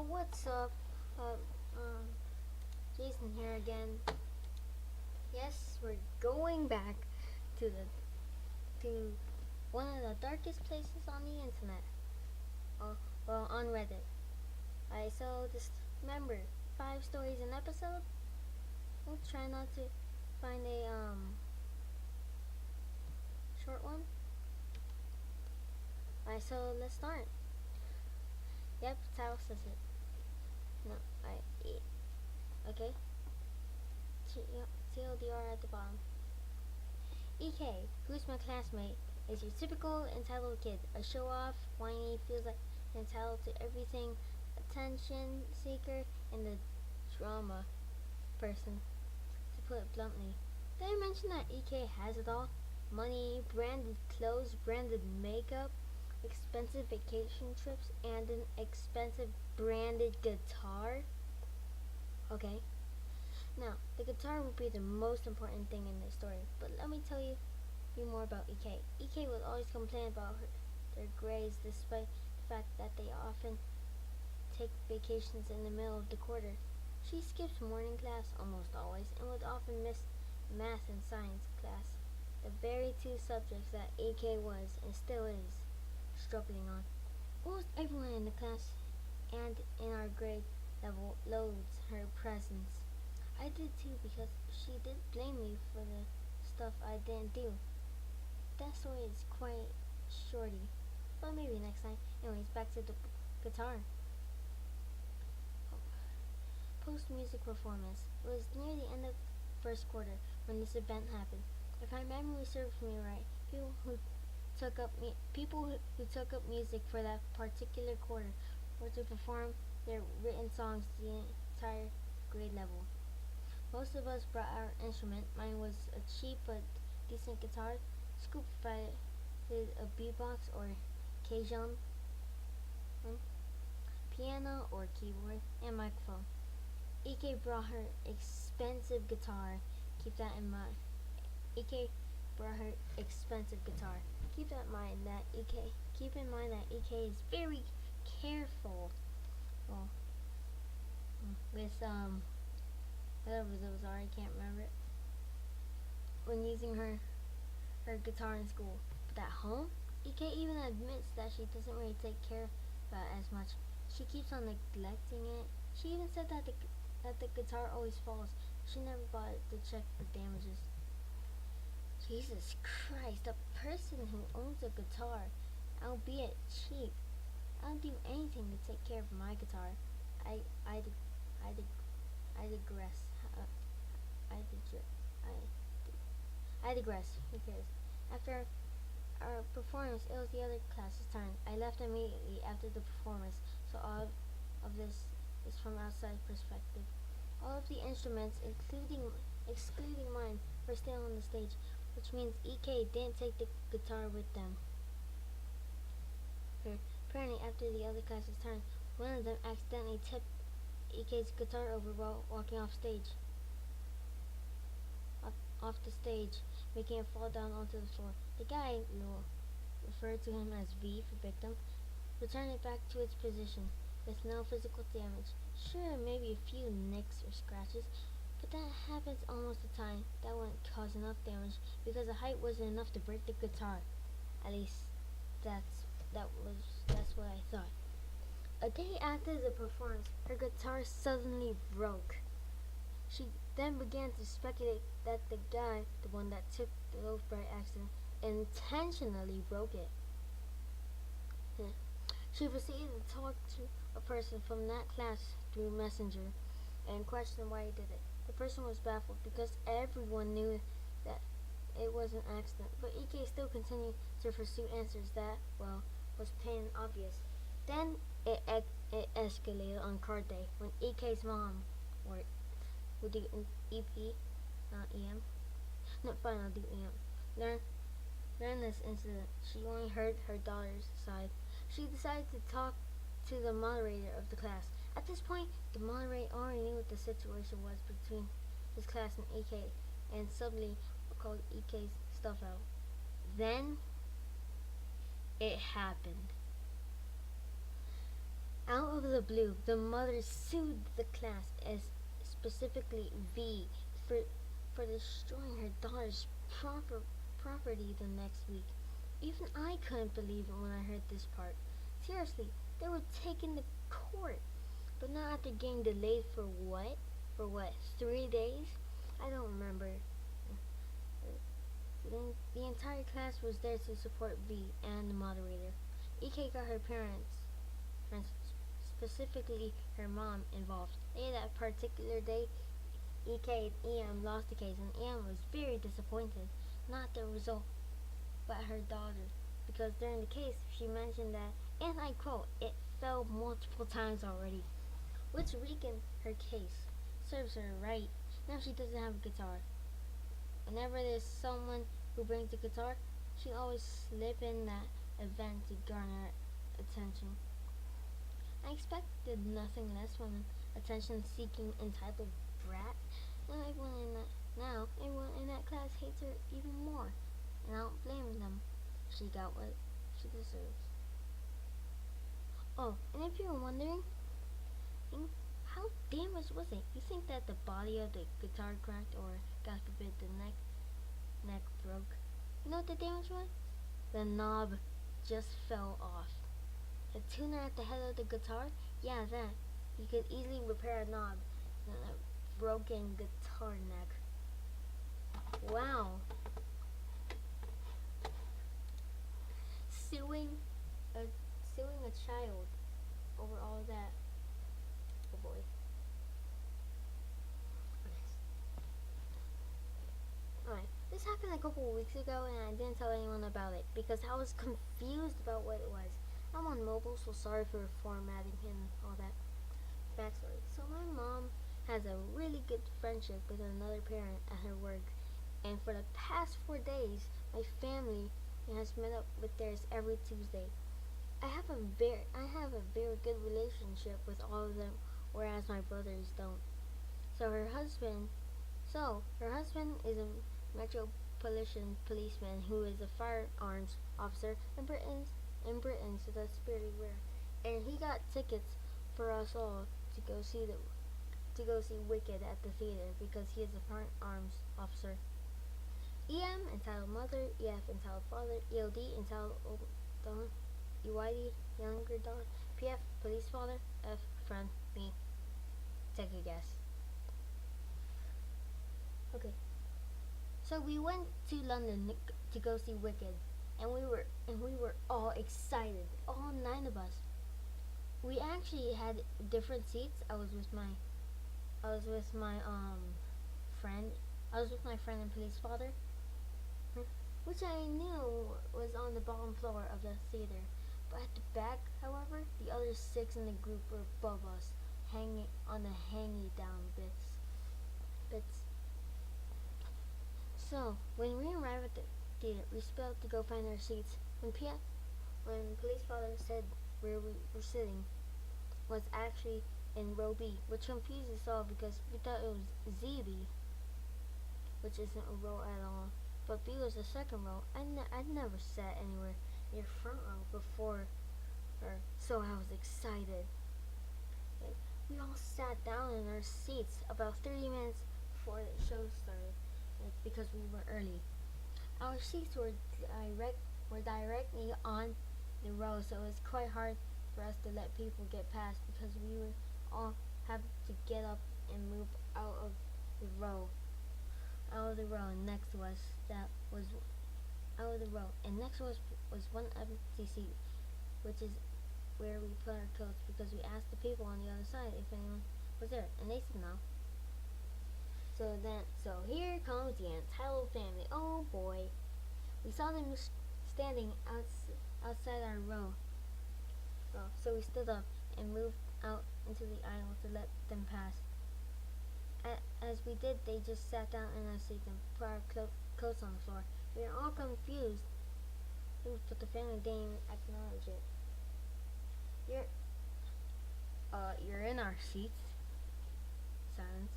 What's up? Uh, um, Jason here again. Yes, we're going back to to one of the darkest places on the internet. Uh, on Reddit. Just remember, 5 stories an episode. We'll try not to find a short one. So let's start. Yep, title says it. No, okay. TLDR at the bottom. EK, who's my classmate, is your typical entitled kid. A show-off, whiny, feels like entitled to everything, attention seeker, and the drama person, to put it bluntly. Did I mention that EK has it all? Money, branded clothes, branded makeup, expensive vacation trips, and an expensive branded guitar? Okay. Now, the guitar would be the most important thing in this story, but let me tell you more about EK. EK would always complain about their grades despite the fact that they often take vacations in the middle of the quarter. She skips morning class almost always and would often miss math and science class, the very two subjects that EK was and still is struggling on. Almost everyone in the class and in our grade level loathes her presence. I did too because she did blame me for the stuff I didn't do. That story is quite shorty, but maybe next time. Anyways, back to the guitar. Post music performance. It was near the end of first quarter when this event happened. If my memory serves me right, people who took up music for that particular quarter were to perform their written songs to the entire grade level. Most of us brought our instrument. Mine was a cheap but decent guitar, scooped by a beatbox or Cajun, piano or keyboard, and microphone. EK brought her expensive guitar. Keep that in mind. EK brought her expensive guitar. Keep in mind that EK is very careful. Well, with whatever those are, I can't remember it. When using her guitar in school, but at home, EK even admits that she doesn't really take care of it as much. She keeps on neglecting it. She even said that the guitar always falls. She never bothered to check for damages. Jesus Christ, a person who owns a guitar, albeit cheap, I'll do anything to take care of my guitar. I digress. I digress. Who cares? After our performance, it was the other class's turn. I left immediately after the performance, so all of this is from outside perspective. All of the instruments, excluding mine, were still on the stage, which means EK didn't take the guitar with them. Apparently, after the other class's turn, one of them accidentally tipped EK's guitar over while walking off the stage, making it fall down onto the floor. The guy, we'll refer to him as V for victim, returned it back to its position with no physical damage. Sure, maybe a few nicks or scratches, but that happens almost the time. That wouldn't cause enough damage because the height wasn't enough to break the guitar. At least that's what I thought. A day after the performance, her guitar suddenly broke. She then began to speculate that the guy, the one that took the loaf by accident, intentionally broke it. She proceeded to talk to a person from that class through Messenger and questioned why he did it. The person was baffled because everyone knew that it was an accident, but EK still continued to pursue answers that, was plain and obvious. Then it escalated on card day when EK's mom, or we'll do EP, not EM. No, fine, I'll do EM. Learn this incident. She only heard her daughter's side. She decided to talk to the moderator of the class. At this point, the moderator already knew what the situation was between his class and EK, and suddenly called EK's stuff out. Then it happened. Out of of the blue, the mother sued the class, as specifically V, for for destroying her daughter's property the next week. Even I couldn't believe it when I heard this part. Seriously, they were taken to court, but not after getting delayed for what? For what? 3 days? I don't remember. The entire class was there to support V and the moderator. EK got her parents, specifically her mom, involved. That particular day, EK and EM lost the case, and EM was very disappointed, not the result, but her daughter, because during the case she mentioned that, and I quote, it fell multiple times already, which weakened her case. Serves her right. Now she doesn't have a guitar. Whenever there's someone who brings a guitar, she always slip in that event to garner attention. I expected nothing less from an attention-seeking, entitled brat, and everyone in that class hates her even more, and I don't blame them. She got what she deserves. Oh, and if you were wondering, how damaged was it? You think that the body of the guitar cracked, or God forbid, the neck broke? You know what the damage was? The knob just fell off. The tuner at the head of the guitar? Yeah, that. You could easily repair a knob than a broken guitar neck. Wow. Suing a child over all of that. Oh boy. Alright, this happened a couple of weeks ago and I didn't tell anyone about it because I was confused about what it was. I'm on mobile, so sorry for formatting and all that. Backstory. So my mom has a really good friendship with another parent at her work, and for the past 4 days, my family has met up with theirs every Tuesday. I have a very good relationship with all of them, whereas my brothers don't. So her husband is a metropolitan policeman who is a firearms officer in Britain, so that's pretty rare. And he got tickets for us all to go see Wicked at the theater because he is a firearms officer. EM entitled mother, EF entitled father, ELD entitled old daughter, EYD younger daughter, PF police father, F friend, me. Take a guess. Okay. So we went to London to go see Wicked, and we were all excited, all 9 of us. We actually had different seats. I was with my friend. I was with my friend and police father, which I knew was on the bottom floor of the theater. But at the back, however, the other 6 in the group were above us, hanging on the hanging down bits. So when we arrived at the theater, we sped to go find our seats. When police father said where we were sitting was actually in row B, which confused us all because we thought it was ZB, which isn't a row at all. But B was the second row. I'd never sat anywhere near front row before her, so I was excited. We all sat down in our seats about 30 minutes before the show started, because we were early. Our seats were directly on the row, so it was quite hard for us to let people get past because we would all have to get up and move out of the row. And next to us was one empty seat, which is where we put our coats because we asked the people on the other side if anyone was there, and they said no. So here comes the entitled family. Oh boy. We saw them standing outside our row. So we stood up and moved out into the aisle to let them pass. As we did, they just sat down in our seats and put our coats on the floor. We were all confused, but the family didn't even acknowledge it. You're in our seats. Silence.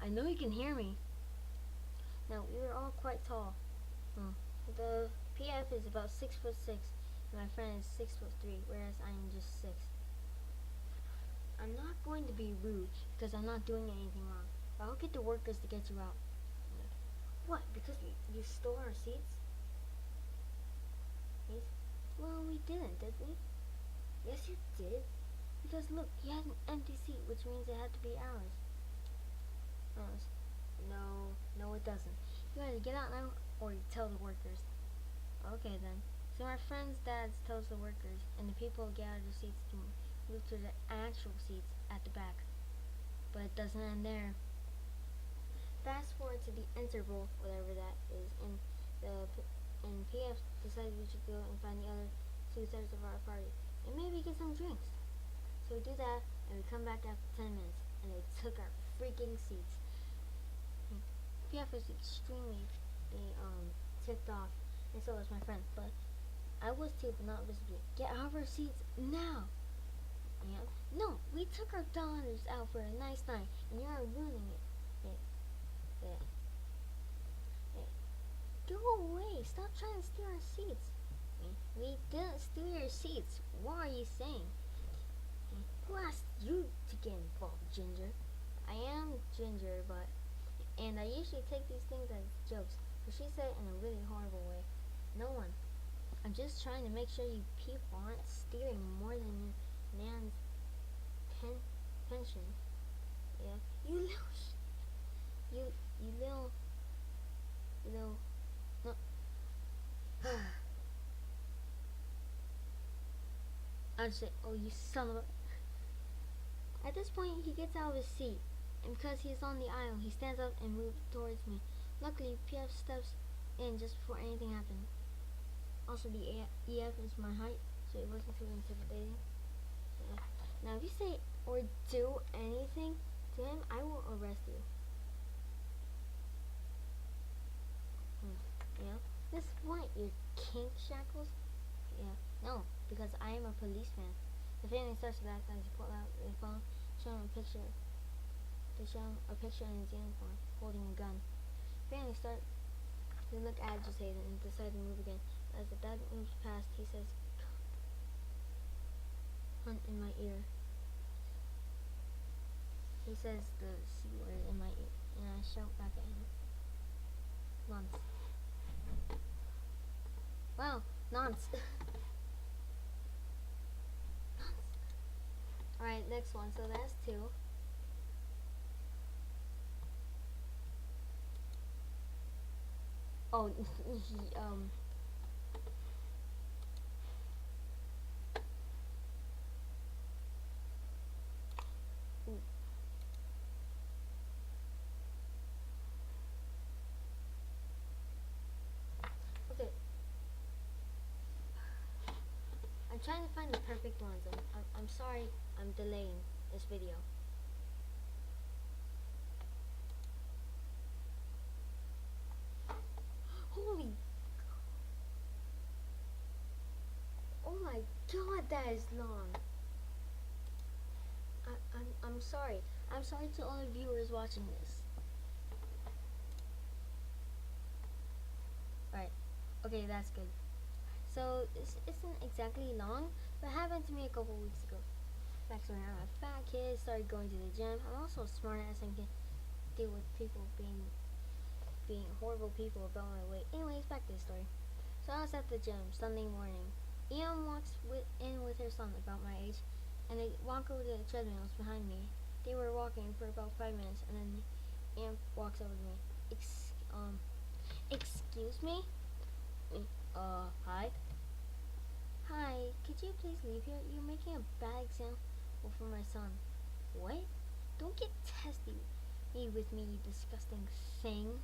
I know you can hear me. Now, we were all quite tall. The PF is about 6'6", and my friend is 6'3", whereas I am just 6. going to be rude because I'm not doing anything wrong. I'll get the workers to get you out. What? Because you stole our seats? Yes. Well, we didn't, did we? Yes, you did. Because look, you had an empty seat, which means it had to be ours. No, it doesn't. You either get out now or you tell the workers. Okay then. So my friend's dad tells the workers, and the people get out of their seats to move to the actual seats at the back. But it doesn't end there. Fast forward to the interval, whatever that is, and PF decided we should go and find the other two-thirds of our party, and maybe get some drinks. So we do that, and we come back after 10 minutes, and they took our freaking seats. PF was extremely ticked off, and so was my friend, but I was too, but not visibly. Get out of our seats now! Yeah. No, we took our daughters out for a nice night, and you're ruining it. Yeah. Go away! Stop trying to steal our seats. We didn't steal your seats. What are you saying? Who asked you to get involved, Ginger? I am Ginger, and I usually take these things as jokes, but she said it in a really horrible way. No one. I'm just trying to make sure you people aren't stealing more than your nan's pension. Yeah. You little, no. I'd say, oh, you son of a... At this point, he gets out of his seat, and because he's on the aisle, he stands up and moves towards me. Luckily, PF steps in just before anything happened. Also, the EF is my height, so it wasn't too intimidating. Now, if you say or do anything to him, I will arrest you. Yeah? This what, your kink shackles? Yeah. No, because I am a policeman. The family starts to act as he pulled out the phone, showing him a picture. They show him a picture in his uniform, holding a gun. The family start to look agitated and decide to move again. As the dad moves past, he says, "Hunt" in my ear. He says the C word in my ear, and I shout back at him. Nonce. Wow, nonce. Alright, next one. So that's 2. Oh, okay. I'm trying to find the perfect ones. I'm sorry I'm delaying this video. Holy... Oh my god, that is long. I'm sorry. I'm sorry to all the viewers watching this. Right. Okay, that's good. So, this isn't exactly long, but it happened to me a couple weeks ago. Backstory, I'm a fat kid, started going to the gym. I'm also a smart ass and can deal with people being horrible people about my weight. Anyways, back to the story. So I was at the gym Sunday morning. Ian walks in with her son about my age, and they walk over to the treadmills behind me. They were walking for about 5 minutes, and then Ian walks over to me. Excuse me? Hi? Hi, could you please leave here? You're making a bad example for my son. What? Don't get testy with me, you disgusting thing.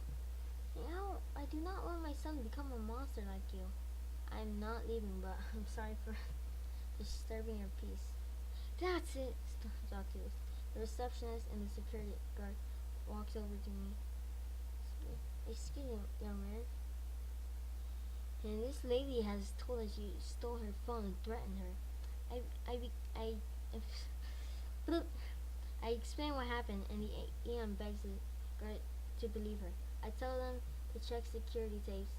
Now, I do not want my son to become a monster like you. I'm not leaving, but I'm sorry for disturbing your peace. That's it, Doctor. The receptionist and the security guard walks over to me. Excuse me, young man. And this lady has told us you stole her phone and threatened her. I explain what happened, and the Ian begs the guard to believe her. I tell them to check security tapes,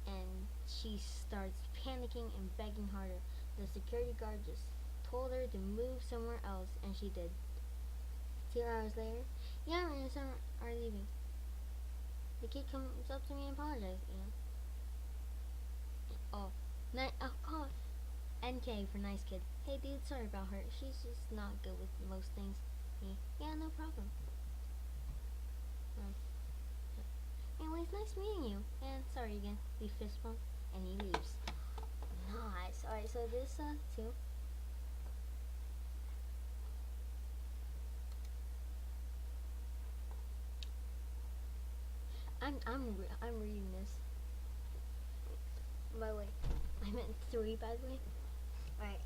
and she starts panicking and begging harder. The security guard just told her to move somewhere else, and she did. 2 hours later, Ian and his son are leaving. The kid comes up to me and apologizes. Oh, I'll call NK for nice kid. Hey dude, sorry about her. She's just not good with most things. Yeah, no problem. Um, Anyways, nice meeting you. And sorry again. We fist bump and he leaves. Nice. Alright, so this too. I'm reading this. By the way, I meant 3. By the way. Alright.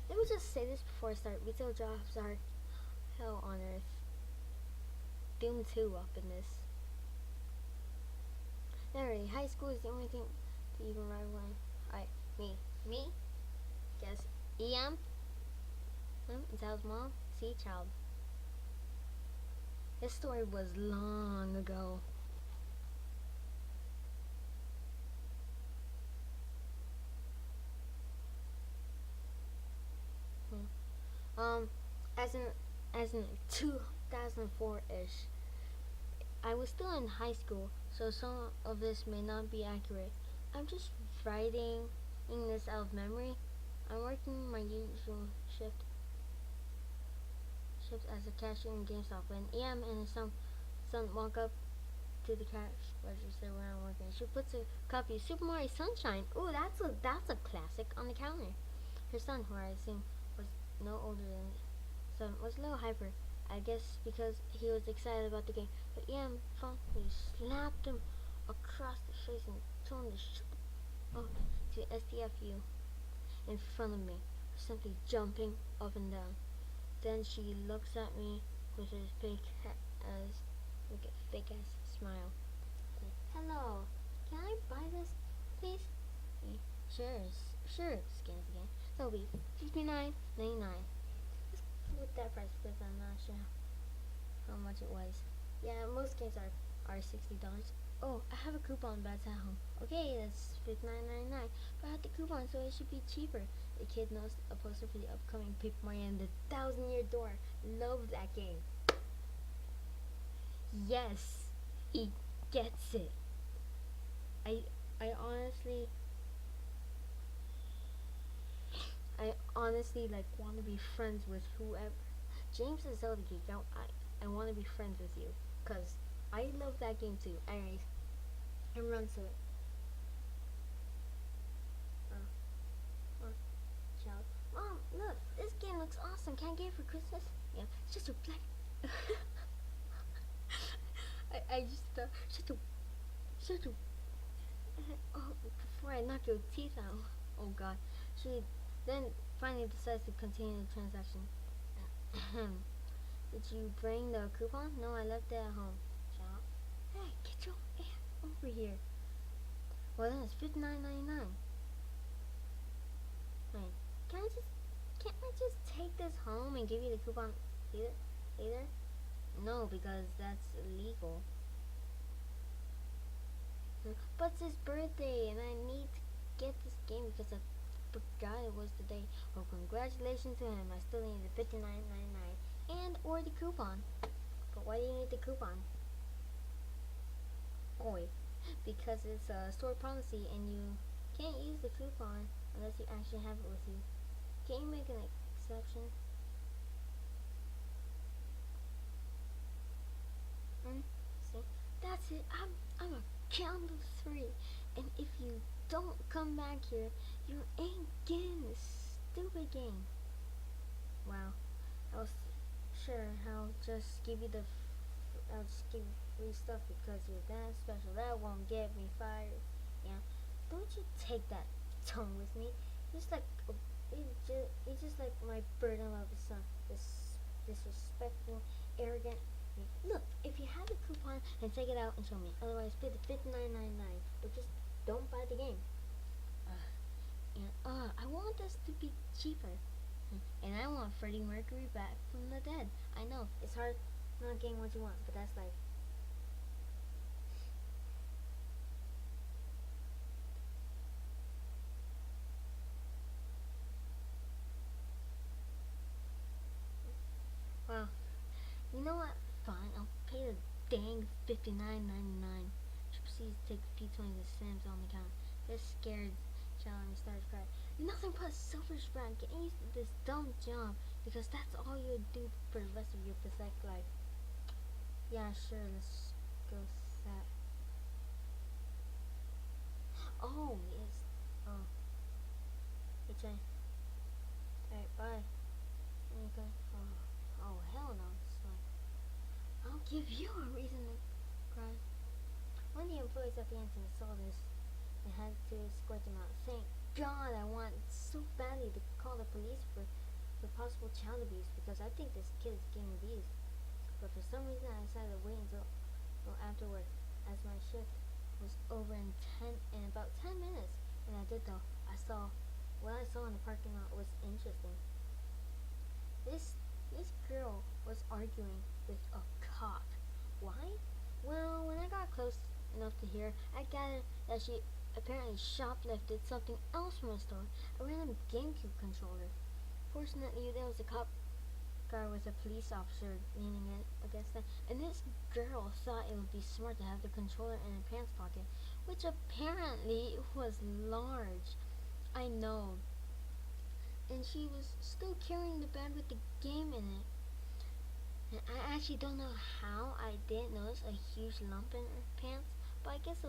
Let me just say this before I start. Retail jobs are hell on earth. Doom 2 up in this. Alright, high school is the only thing to even ride one. Alright, me. Guess EM. Zal's mom. C child. This story was long ago. As in 2004-ish, I was still in high school, so some of this may not be accurate. I'm just writing this out of memory. I'm working my usual shift as a cashier in GameStop when EM and his son walk up to the cash register where I'm working. She puts a copy of Super Mario Sunshine. Ooh, that's a classic on the counter. Her son, who I assume was no older than son, was a little hyper. I guess because he was excited about the game. But EM finally slapped him across the face and told him to shut to STFU in front of me, simply jumping up and down. Then she looks at me with a fake ass smile. Hello, can I buy this, please? Sure, scans again. That'll be $59.99. With that price because I'm not sure how much it was. Yeah, most games are $60. Oh, I have a coupon, but it's at home. Okay, that's $59.99. But I had the coupon, so it should be cheaper. The kid knows a poster for the upcoming Paper Mario and the 1,000-Year Door. Love that game. Yes, he gets it. I honestly like want to be friends with whoever. James is Zelda geek. I want to be friends with you, cause I love that game too. Anyways, and run to it. Child. Mom, look, this game looks awesome. Can I get it for Christmas? Yeah, it's just a black. I just shut up. Oh, before I knock your teeth out. Oh God. She then finally decides to continue the transaction. Did you bring the coupon? No, I left it at home. Child. Hey, get your ass over here. Well then it's $59.99. Wait, can't I just take this home and give you the coupon later? No, because that's illegal. But it's his birthday and I need to get this game because I forgot it was the day. Well, congratulations to him. I still need the $59.99 and or the coupon. But why do you need the coupon? Oh wait, because it's a store policy and you can't use the coupon unless you actually have it with you. Can you make an exception? See, that's it. I'm a count of 3, and if you don't come back here, you ain't getting this stupid game. Wow, I was sure I'll just give you free stuff because you're that special. That won't get me fired. Yeah, don't you take that tone with me. Just like it's just like my burden of the son. This disrespectful, arrogant. Look, if you have the coupon, then take it out and show me. Otherwise, pay the $59.99. But just don't buy the game. I want this to be cheaper. And I want Freddie Mercury back from the dead. I know, it's hard not getting what you want, but that's life. Wow. You know what? Fine, I'll pay the dang $59.99. She proceeds to take P20 to Sam's on the counter. This scared child starts crying. You're nothing but a selfish brat. Get used to this dumb job because that's all you'll do for the rest of your pathetic life. Yeah, sure, let's go set. Oh, yes. Oh, it's a. Alright, bye. Okay. Oh, hell no. It's like, I'll give you a reason to cry. One of the employees at the entrance saw this and had to escort them out. Thank God, I want so badly to call the police for possible child abuse because I think this kid is getting abused. But for some reason, I decided to wait until afterward, as my shift was over in about 10 minutes. And I did though. What I saw in the parking lot was interesting. This girl was arguing with a cop. Why? Well, when I got close enough to hear, I gathered that she apparently shoplifted something else from the store, a random GameCube controller. Fortunately, there was a cop car with a police officer leaning in against them, and this girl thought it would be smart to have the controller in her pants pocket, which apparently was large. I know. And she was still carrying the bag with the game in it. And I actually don't know how I didn't notice a huge lump in her pants, but I guess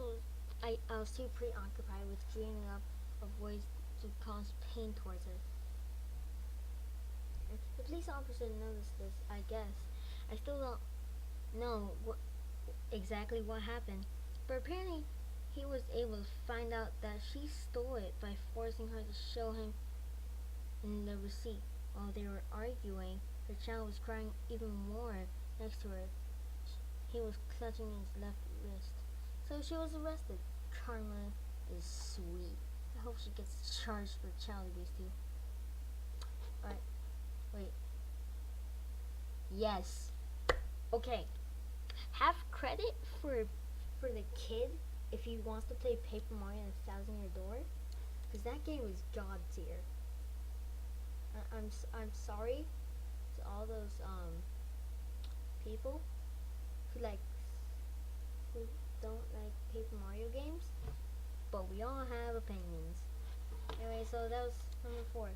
I was too preoccupied with dreaming up of ways to cause pain towards her. The police officer noticed this, I guess. I still don't know exactly what happened, but apparently he was able to find out that she stole it by forcing her to show him in the receipt. While they were arguing, her child was crying even more next to her. He was clutching his left wrist. So she was arrested. Karma is sweet. I hope she gets charged for child abuse too. Alright, wait. Yes. Okay. Have credit for the kid if he wants to play Paper Mario and Thousand Year Door, because that game is god tier. I'm sorry to all those people who who don't like Paper Mario games, but we all have opinions. Anyway, so that was number 4.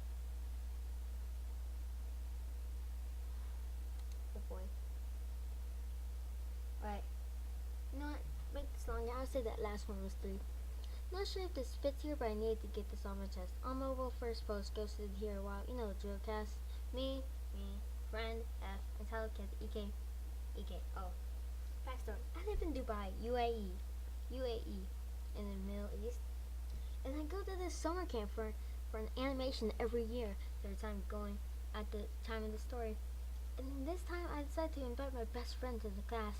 Oh boy. Alright. You know what? Make this longer. I'll say that last one was 3. Not sure if this fits here, but I needed to get this off my chest. On mobile, first post goes to the hero while you know the drill cast. Me, friend, F, entitled kid, EK. Oh. Backstory. I live in Dubai, UAE, in the Middle East. And I go to this summer camp for an animation every year. There's time going at the time of the story. And this time I decided to invite my best friend to the class.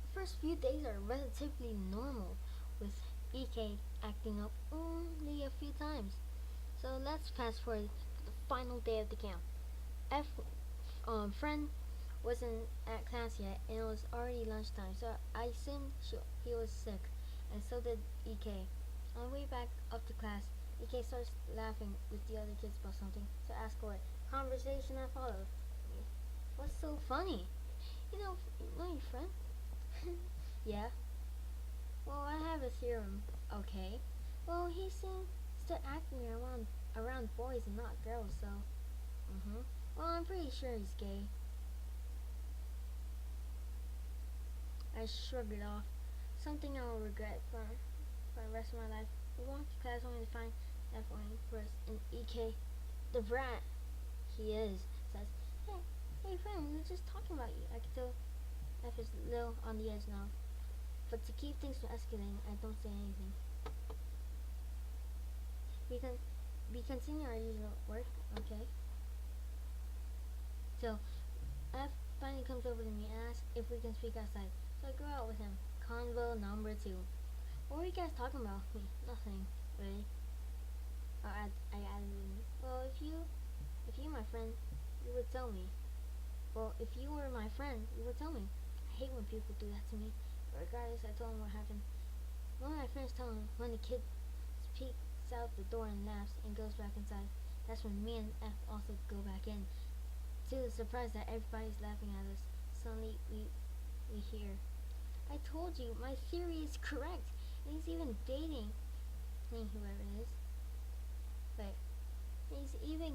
The first few days are relatively normal, with EK acting up only a few times. So let's fast forward to the final day of the camp. F friend wasn't at class yet, and it was already lunchtime, so I assumed he was sick, and so did EK. On the way back up to class, EK starts laughing with the other kids about something, so I ask what conversation that followed. What's so funny? You know your friend? Yeah. Well, I have a theorem. Okay. Well, he seems to acting around boys and not girls, so. Well, I'm pretty sure he's gay. I shrugged it off. Something I will regret for the rest of my life. We walked to class only to find F waiting for us, and EK, the brat he is, says, hey friend, we were just talking about you. I can tell F is a little on the edge now. But to keep things from escalating, I don't say anything. We continue our usual work, okay? So, F finally comes over to me and asks if we can speak outside. So I go out with him. Convo number 2. What were you guys talking about? Nothing, really. I added, well, if you my friend, you would tell me. Well, if you were my friend, you would tell me. I hate when people do that to me. But regardless, I told him what happened. One of my friends told him when the kid peeks out the door and laughs and goes back inside. That's when me and F also go back in To the surprise that everybody's laughing at us, suddenly we hear, I told you, my theory is correct. And he's even dating whoever it is. But he's even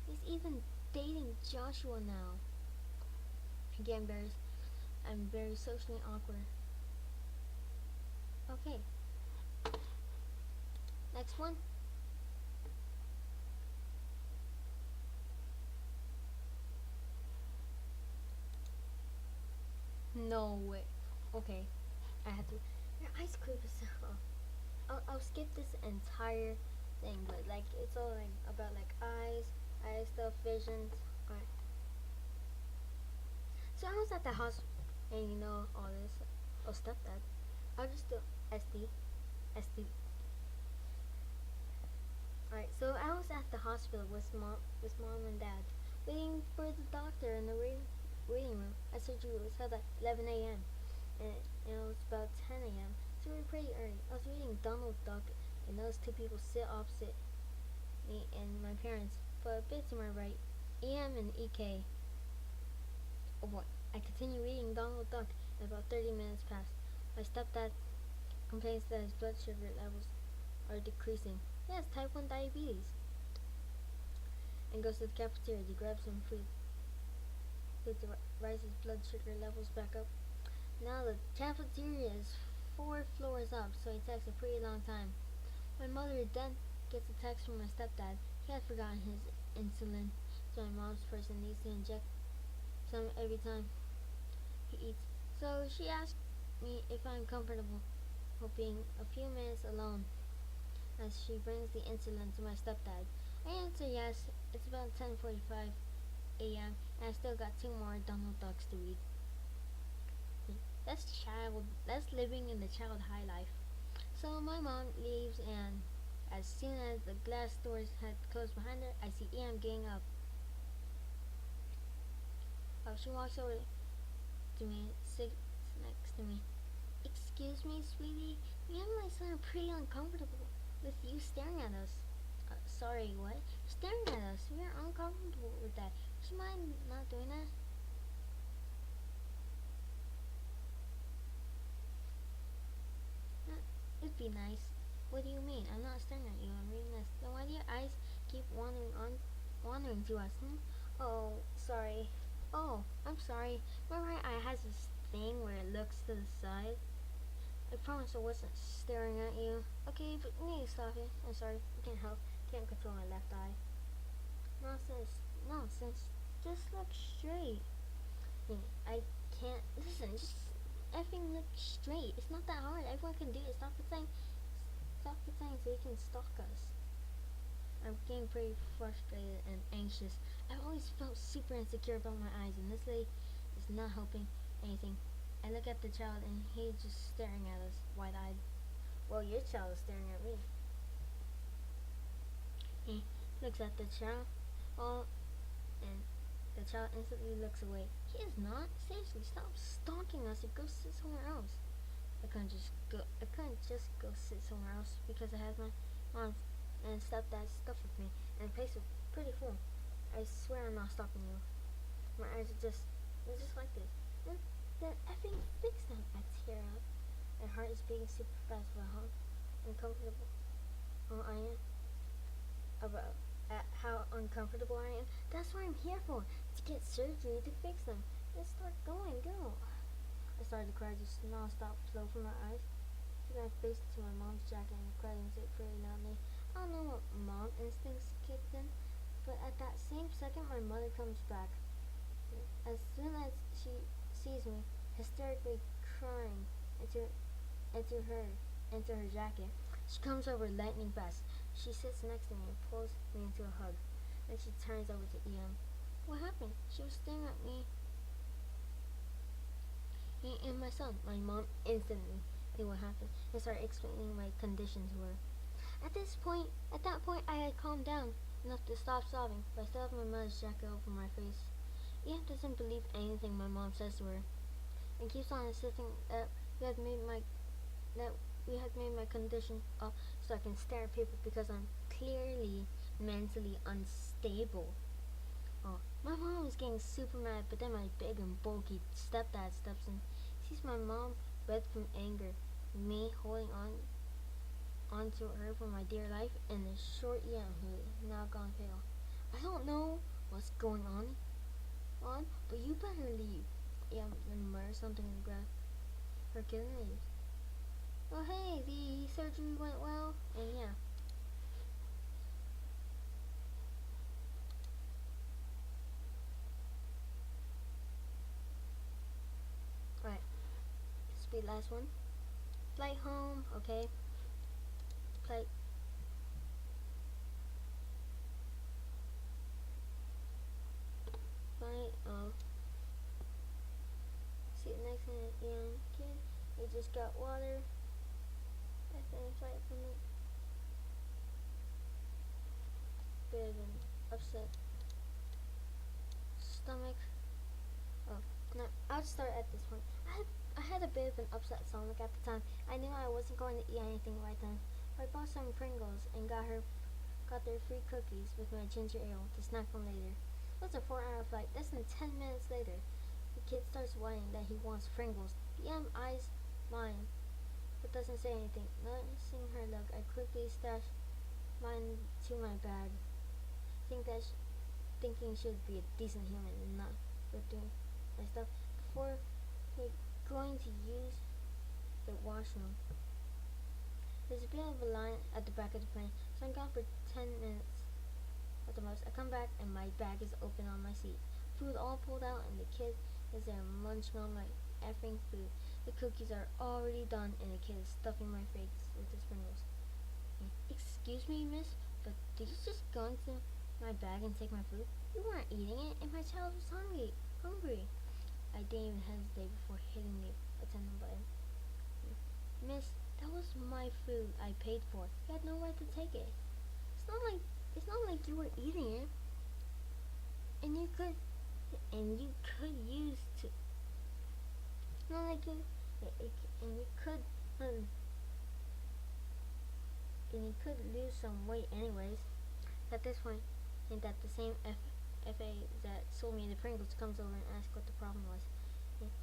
he's even dating Joshua now. Again, embarrassed. I'm very socially awkward. Okay. Next one. No way. Okay. I have to. Your ice cream is so. I'll skip this entire thing, but like it's all like about like eye stuff, visions. Alright. So I was at the hospital, and all this. Oh, stop that. I'll just do SD. Alright, so I was at the hospital with mom and dad, waiting for the doctor in the waiting room. I surgery was held at 11 a.m. and it was about 10 a.m. So we were pretty early. I was reading Donald Duck, and those two people sit opposite me and my parents, but a bit to my right, EM and EK. Oh boy! I continued reading Donald Duck, and about 30 minutes passed. My stepdad complains that his blood sugar levels are decreasing. He has type 1 diabetes. And goes to the cafeteria to grab some food to rise his blood sugar levels back up. Now the cafeteria is 4 floors up, so it takes a pretty long time. My mother then gets a text from my stepdad. He had forgotten his insulin, so my mom's person needs to inject some every time he eats. So she asked me if I'm comfortable, hoping a few minutes alone as she brings the insulin to my stepdad. I answer yes. It's about 10:45 a.m. and I still got 2 more Donald Ducks to read. That's living in the child high life. So my mom leaves, and as soon as the glass doors had closed behind her, I see Ian getting up. She walks over to me, sits next to me. Excuse me, sweetie. Me and my son are pretty uncomfortable with you staring at us. Sorry, what? Staring at us. We are uncomfortable with that. Would you mind not doing that? It'd be nice. What do you mean? I'm not staring at you. I'm reading this. Then why do your eyes keep wandering to us? Oh, sorry. Oh, I'm sorry. My right eye has this thing where it looks to the side. I promise I wasn't staring at you. Okay, but you need to stop it. I'm sorry. I can't help. Can't control my left eye. Nonsense. Just look straight. I can't. Listen, just effing look straight. It's not that hard. Everyone can do it. Stop pretending so you can stalk us. I'm getting pretty frustrated and anxious. I've always felt super insecure about my eyes, and this lady is not helping anything. I look at the child, and he's just staring at us, wide-eyed. Well, your child is staring at me. He looks at the child, and the child instantly looks away. He is not. Seriously, stop stalking us and go sit somewhere else. I couldn't just go sit somewhere else because I had my mom and stepdad's stuff with me, and the place was pretty full. I swear I'm not stalking you. My eyes are they're just like this. Then effing fix them. I tear up. My heart is beating super fast about how uncomfortable I am. About how uncomfortable I am. That's what I'm here for. To get surgery to fix them. Let's start going. Go. I started to cry, just non-stop flow from my eyes. Took my face to my mom's jacket and cried into it pretty loudly. I don't know what mom instincts kicked in, but at that same second my mother comes back. As soon as she sees me, hysterically crying into her jacket, she comes over lightning fast. She sits next to me and pulls me into a hug. Then she turns over to Ian. What happened? She was staring at me and my son. My mom instantly knew what happened and started explaining my condition to her. At that point, I had calmed down enough to stop sobbing, but I still have my mother's jacket over my face. Ian doesn't believe anything my mom says to her, and keeps on insisting that we had made my condition up so I can stare at people because I'm clearly mentally unstable. Oh, my mom mom's getting super mad, but then my big and bulky stepdad steps in. Sees my mom red from anger, me holding onto her for my dear life, and the short yam who is now gone pale. I don't know what's going on, but you better leave. Yeah, and mutter something and grab her kid and leaves. Oh hey, the surgery went well, and yeah. Alright, this will be the last one. Flight home, okay. Flight. Flight, see the next young kid. He just got water. I think flight from the bit of an upset stomach. Oh, no, I'll start at this one. I had a bit of an upset stomach at the time. I knew I wasn't going to eat anything right then. I bought some Pringles and got their free cookies with my ginger ale to snack on later. It was a 4-hour flight. Less than 10 minutes later, the kid starts whining that he wants Pringles. The eyes mine, but doesn't say anything. Noticing her look, I quickly stash mine to my bag. Thinking she'd be a decent human and not with doing my stuff before going to use the washroom. There's a bit of a line at the back of the plane, so I'm gone for 10 minutes at the most. I come back and my bag is open on my seat. Food all pulled out and the kid is there munching on my effing food. The cookies are already done and the kid is stuffing my face with his Pringles. Excuse me, miss, but did you just go into my bag and take my food? You weren't eating it and my child was hungry. I didn't even hesitate before hitting the attendant button. Miss, that was my food I paid for. You had no right to take it. It's not like you were eating it. And you could use to not like you and you could lose some weight anyways. At this point, and that the same FA that sold me the Pringles comes over and asks what the problem was.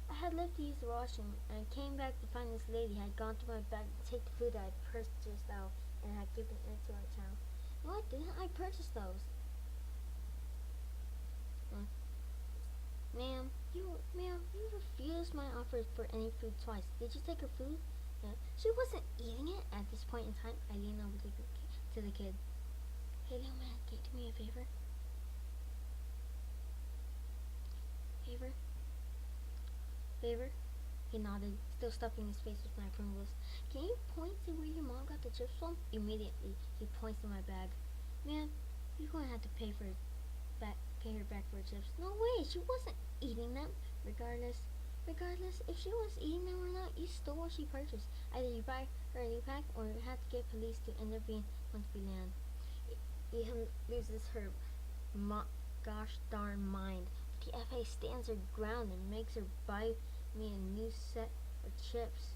I had left to use the washroom and came back to find this lady had gone through my bag to take the food I had purchased out and had given it to our child. Why didn't I purchase those? Ma'am, you refused my offer for any food twice. Did you take her food? Yeah. She wasn't eating it at this point in time. I leaned over to the kid. Hey, little man, can you do me a favor? Favor? He nodded, still stuffing his face with my Pringles. Can you point to where your mom got the chips from? Immediately, he points to my bag. Man, you're going to have to pay her back for her chips. No way, she wasn't eating them. Regardless, if she was eating them or not, you stole what she purchased. Either you buy her a new pack or you have to get police to intervene once we land. Ian loses her gosh darn mind. The FA stands her ground and makes her buy me a new set of chips.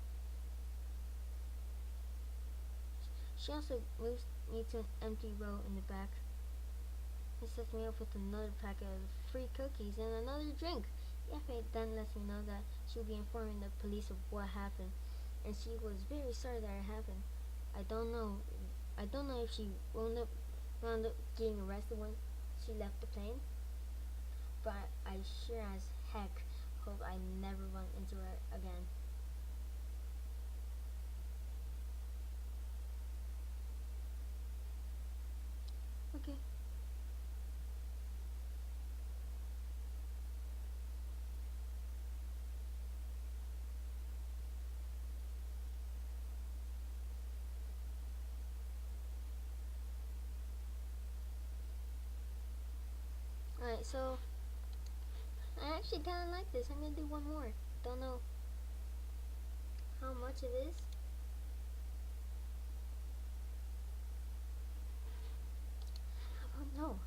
She also moves me to an empty row in the back and sets me up with another packet of free cookies and another drink. The FA then lets me know that she'll be informing the police of what happened, and she was very sorry that it happened. I don't know if she wound up getting arrested when she left the plane, but I sure as heck hope I never run into her again. Okay. Alright, so I actually kinda like this. I'm gonna do one more. Don't know how much it is. I don't know.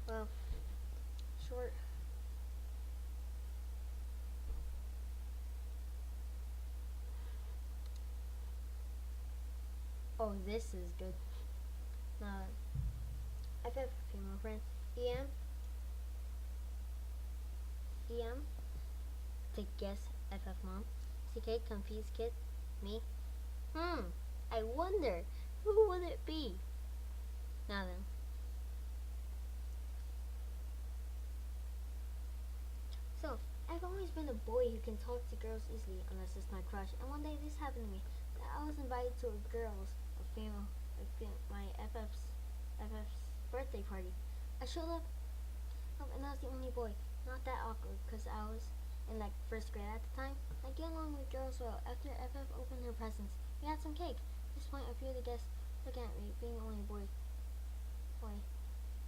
Well, short. Oh, this is good. Now, I've had a female friend. EM, EM, to guess FF mom. CK, confused kid. Me. I wonder, who would it be? Now then. So, I've always been a boy who can talk to girls easily, unless it's my crush. And one day this happened to me. I was invited to my FF's birthday party. I showed up, and I was the only boy. Not that awkward, because I was in like first grade at the time. I get along with girls well. After FF opened her presents, we had some cake. At this point, a few of the guests look at me, being the only boy.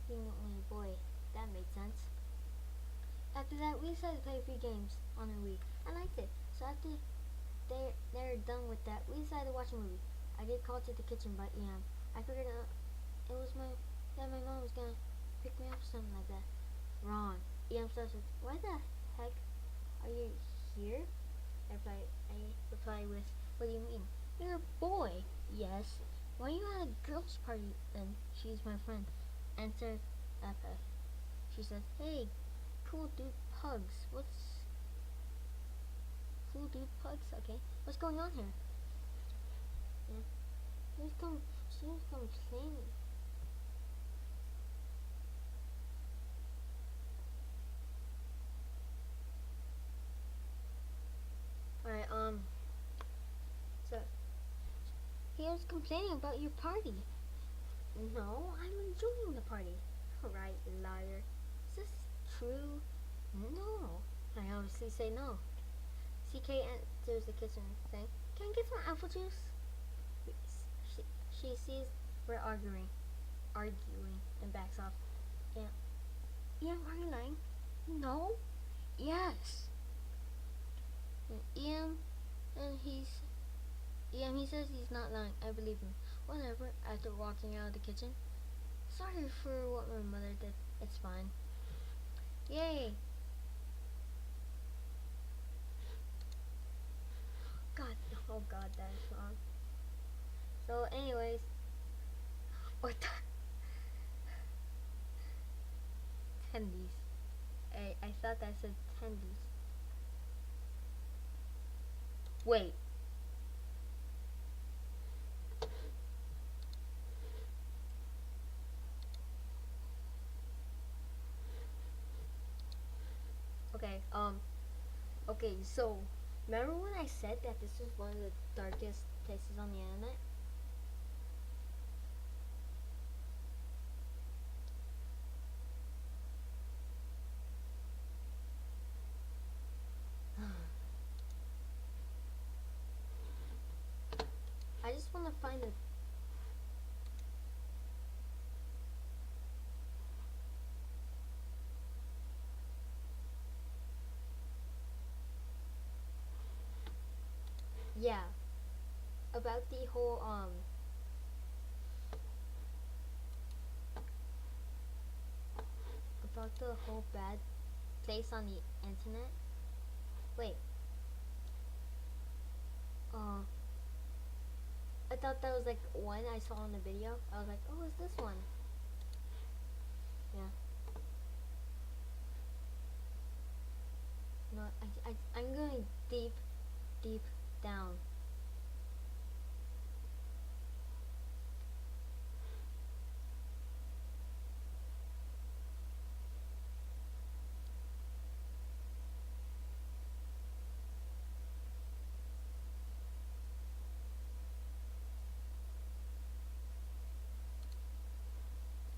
Being the only boy. That made sense. After that, we decided to play a few games on the Wii. I liked it. So after they're done with that, we decided to watch a movie. I get called to the kitchen by EM. I figured it was my mom was gonna pick me up or something like that. Wrong. EM starts with, "Why the heck are you here?" I reply with, "What do you mean? You're a boy." "Yes." "Why are you at a girl's party then?" "She's my friend." Enter FF. She says, "Hey, cool dude pugs. Cool dude pugs? Okay. What's going on here?" Yeah. She was complaining. Alright, so he was complaining about your party. "No, I'm enjoying the party." "Right, liar. Is this true?" "No." I obviously say no. CK enters the kitchen saying, "Can I get some apple juice?" She sees we're arguing, and backs off. Yeah. "Ian, are you lying?" "No." "Yes." Ian, and he says he's not lying. I believe him. Whatever. After walking out of the kitchen, "Sorry for what my mother did. It's fine." Yay. God, oh God, that is wrong. So, anyways, what the tendies? I thought that said tendies. Wait. Okay. Okay. So, remember when I said that this was one of the darkest places on the internet? I just want to find it. Yeah. About the whole bad place on the internet. Wait. Uh, I thought that was like one I saw in the video. I was like, oh, is this one? Yeah. No, I'm going deep, deep down.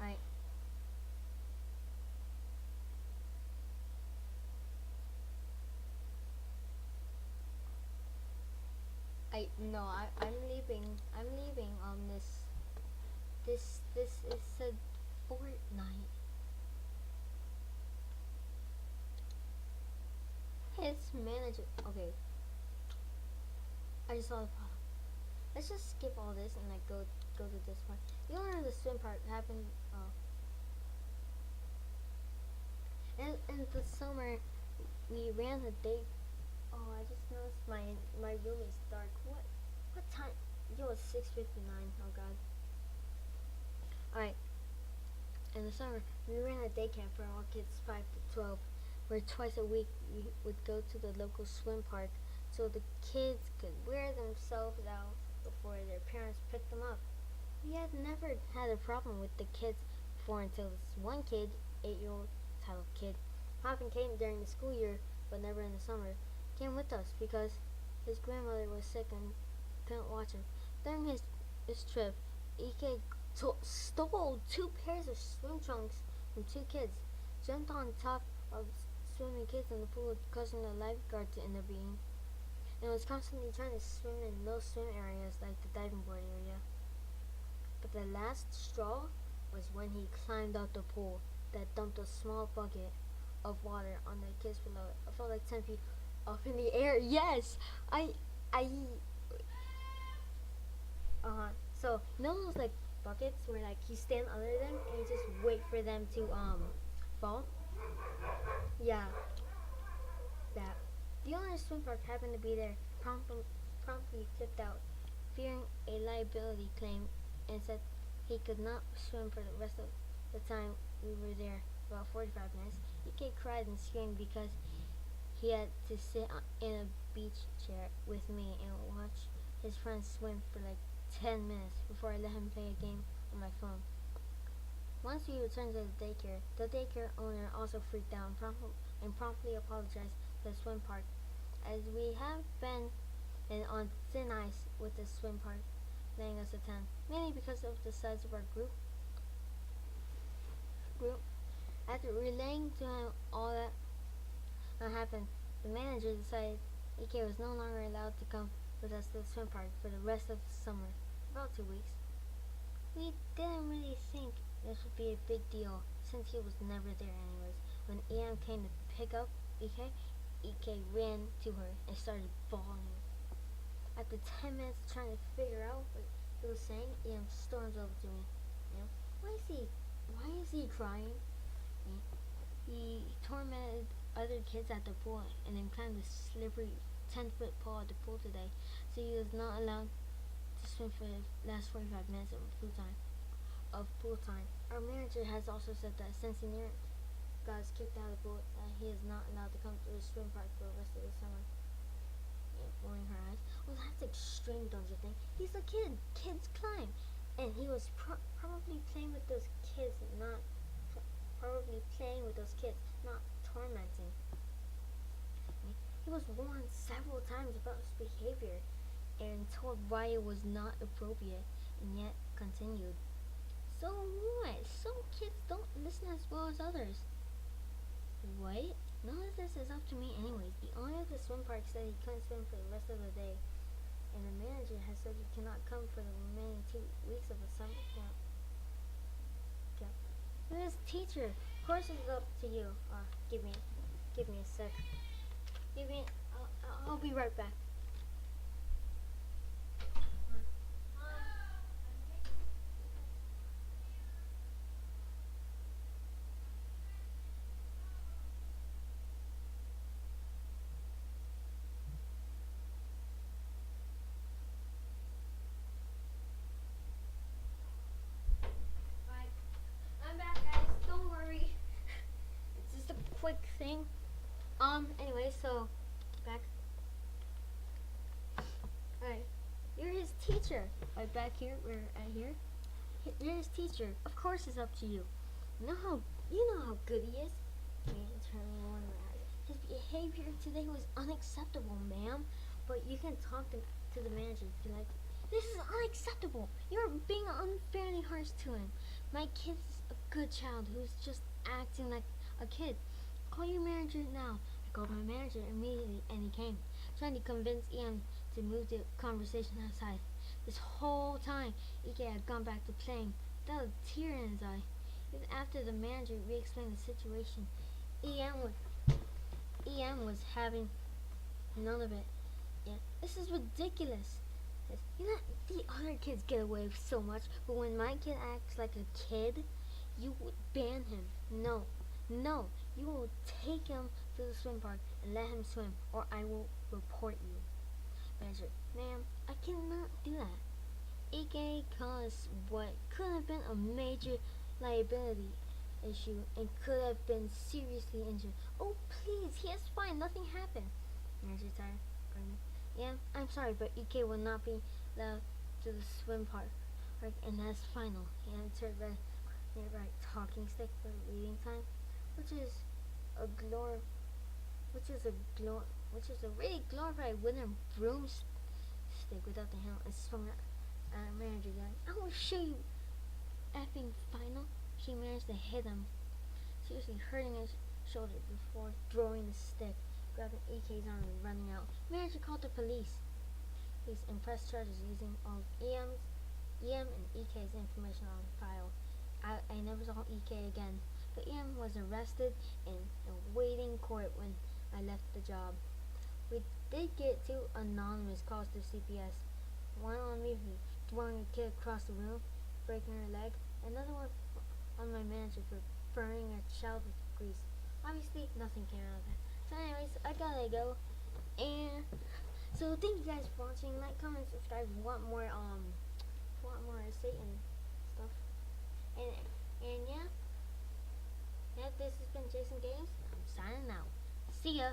I I no, I'm leaving. I'm leaving this is a Fortnite. His manager. Okay, I just saw the bottom. Let's just skip all this and like go to this part. You know the swim part happened. In the summer we ran a date. Oh, I just noticed my room is dark. What time? It was 6:59. Oh God. All right. In the summer, we ran a day camp for all kids 5 to 12, where twice a week we would go to the local swim park so the kids could wear themselves out before their parents picked them up. We had never had a problem with the kids before until this one kid, 8-year-old titled kid, often came during the school year but never in the summer, came with us because his grandmother was sick and couldn't watch him. During his trip, EK stole 2 pairs of swim trunks from 2 kids, jumped on top of swimming kids in the pool, causing the lifeguard to intervene, and was constantly trying to swim in no swim areas like the diving board area. But the last straw was when he climbed out the pool that dumped a small bucket of water on the kids below it. I felt like 10 feet up in the air. Yes, I, So you know those like buckets where like you stand under them and you just wait for them to fall. Yeah, that. The owner of the swim park happened to be there. Promptly flipped out, fearing a liability claim, and said he could not swim for the rest of the time we were there, about 45 minutes. EK cried and screamed because he had to sit in a beach chair with me and watch his friends swim for like 10 minutes before I let him play a game on my phone. Once we returned to the daycare owner also freaked out and promptly apologized to the swim park, as we have been on thin ice with the swim park letting us attend, mainly because of the size of our group. After relaying to him all that happened, the manager decided EK was no longer allowed to come with us to the swim park for the rest of the summer, about 2 weeks. We didn't really think this would be a big deal since he was never there anyways. When EM came to pick up EK ran to her and started bawling. After 10 minutes trying to figure out what he was saying, EM storms over to me. You know, why is he crying? He tormented other kids at the pool and then climbed the slippery 10-foot pole at the pool today, so he was not allowed to swim for the last 45 minutes of pool time. Our manager has also said that since he near got kicked out of the pool, that he is not allowed to come to the swim park for the rest of the summer. Rolling her eyes. Well, that's extreme, don't you think? He's a kid. Kids climb. And he was probably playing with those kids, not tormenting. He was warned several times about his behavior and told why it was not appropriate, and yet continued. So what? Some kids don't listen as well as others. What? None of this is up to me anyways. The owner of the swim park said he couldn't swim for the rest of the day, and the manager has said he cannot come for the remaining 2 weeks of the summer camp. And his teacher, of course it's up to you. Give me a sec. I'll be right back. I'm back, guys. Don't worry. It's just a quick thing. Anyway, so back. Alright. You're his teacher. Right back here, we're at here. You're his teacher. Of course it's up to you. You know how good he is. His behavior today was unacceptable, ma'am. But you can talk to the manager. Be like, this is unacceptable. You're being unfairly harsh to him. My kid's a good child who's just acting like a kid. Call your manager now. I called my manager immediately and he came, trying to convince Ian to move the conversation outside. This whole time, Ike had gone back to playing without a tear in his eye. Even after the manager re-explained the situation, Ian was having none of it. Yeah, this is ridiculous. You know, the other kids get away with so much, but when my kid acts like a kid, you would ban him. No, you will take him to the swim park and let him swim, or I will report you. Manager, ma'am, I cannot do that. EK caused what could have been a major liability issue and could have been seriously injured. Oh, please, he is fine. Nothing happened. Manager tired. Yeah, I'm sorry, but EK will not be allowed to the swim park. And that's final. He answered the nearby talking stick for reading time, which is a glor, which is a really glorified wooden broomstick without the handle, and swung at manager yelling, "I will show you, effing final!" She managed to hit him, seriously hurting his shoulder before throwing the stick, grabbing EK's arm and running out. Manager called the police. Police impressed charges using all of EM and EK's information on file. I never saw EK again, but EM was arrested and awaiting court when I left the job. We did get two anonymous calls to CPS. One on me for throwing a kid across the room, breaking her leg. Another one on my manager for burning a child with grease. Obviously, nothing came out of that. So anyways, I gotta go. And so thank you guys for watching. Like, comment, subscribe. Want more Satan stuff. And yeah, this has been Jason Games. I'm signing out. See ya.